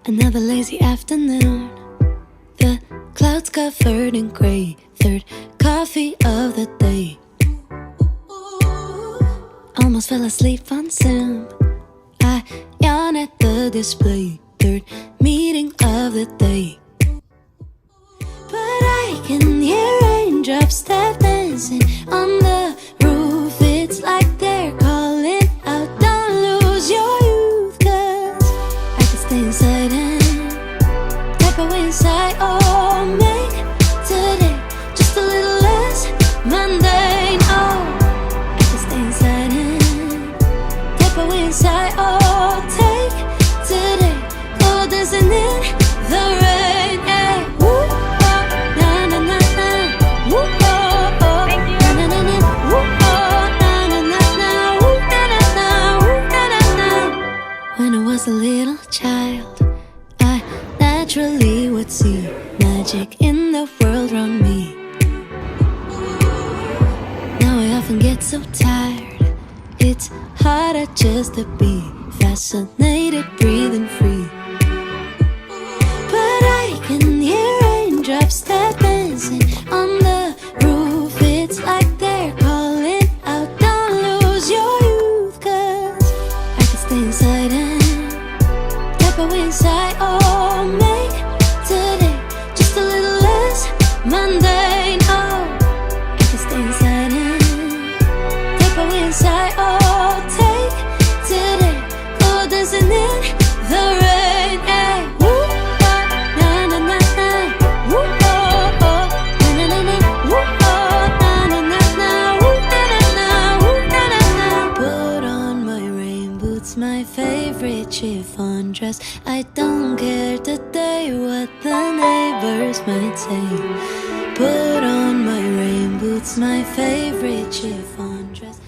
Another lazy afternoon, the clouds covered in gray. Third coffee of the day. Almost fell asleep on Zoom. I yawn at the display. Third meeting of the day. But I can hear raindrops tap dancing on the roof. It's like they're calling out, don't lose your youth. 'Cause I can stay inside and type away inside. Oh, make today just a little less mundane. Oh, I can stay inside and type away inside. Oh, take today, go dancing in the rain. Yeah. Woo, oh, na na na na. Woo, oh, oh. Na na na na. Woo, oh, na na na na. Woo, na na na. Woo, na na na. When I was a little child, I naturally would see magic in the world around me. Now I often get so tired, it's harder just to be fascinated, breathing free. But I can hear raindrops tap dancing on the roof. It's like they're calling out, don't lose your youth. 'Cause I can stay inside and type away inside. Oh, make today just a little less mundane. Oh, I can stay inside and type away inside. Oh, take today, go dancing in the rain. Yeah. Woo, oh, na na na na. Woo, oh, oh. Na na na na. Woo, oh, na na na na. Woo, na na na. Woo, na na na. Put on my rain boots, my favorite chiffon dress. I don't care today what the neighbors might say. Put on my rain boots, my favorite chiffon dress.